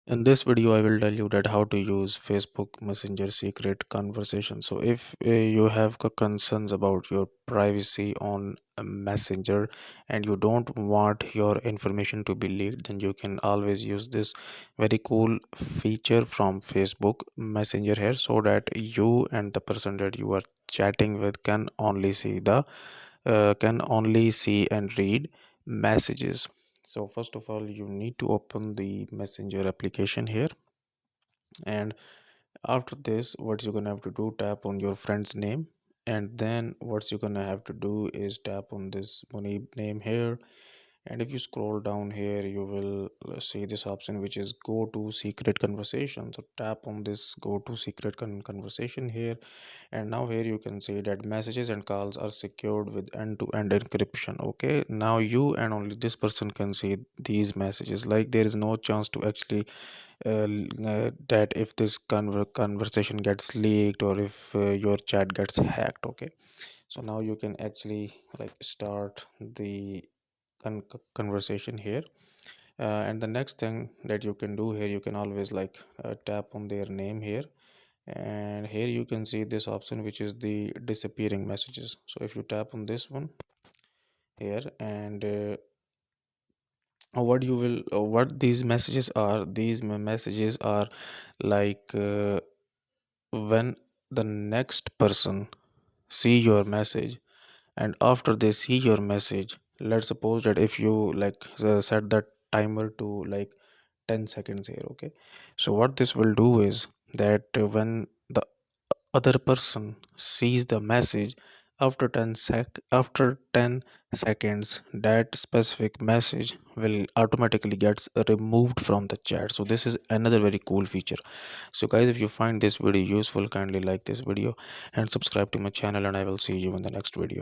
In this video, I will tell you that how to use Facebook Messenger secret conversation. So if you have concerns about your privacy on a Messenger and you don't want your information to be leaked, then you can always use this very cool feature from Facebook Messenger here, so that you and the person that you are chatting with can only see and read messages. So first of all, you need to open the Messenger application here, and after this, what you're gonna have to do, tap on your friend's name, and then what you're gonna have to do is tap on this money name here. And if you scroll down here, you will see this option which is go to secret conversation. So tap on this go to secret conversation here, and now here you can see that messages and calls are secured with end-to-end encryption. Okay, now you and only this person can see these messages. Like, there is no chance to actually that if this conversation gets leaked, or if your chat gets hacked. Okay, so now you can actually like start the conversation here. And the next thing that you can do here, you can always tap on their name here, and here you can see this option which is the disappearing messages. So if you tap on this one here, and what these messages are, messages are like when the next person see your message, and after they see your message, let's suppose that if you set that timer to like 10 seconds here. Okay, so what this will do is that when the other person sees the message, after 10 seconds, that specific message will automatically gets removed from the chat. So this is another very cool feature. So guys, if you find this video useful, kindly like this video and subscribe to my channel, and I will see you in the next video.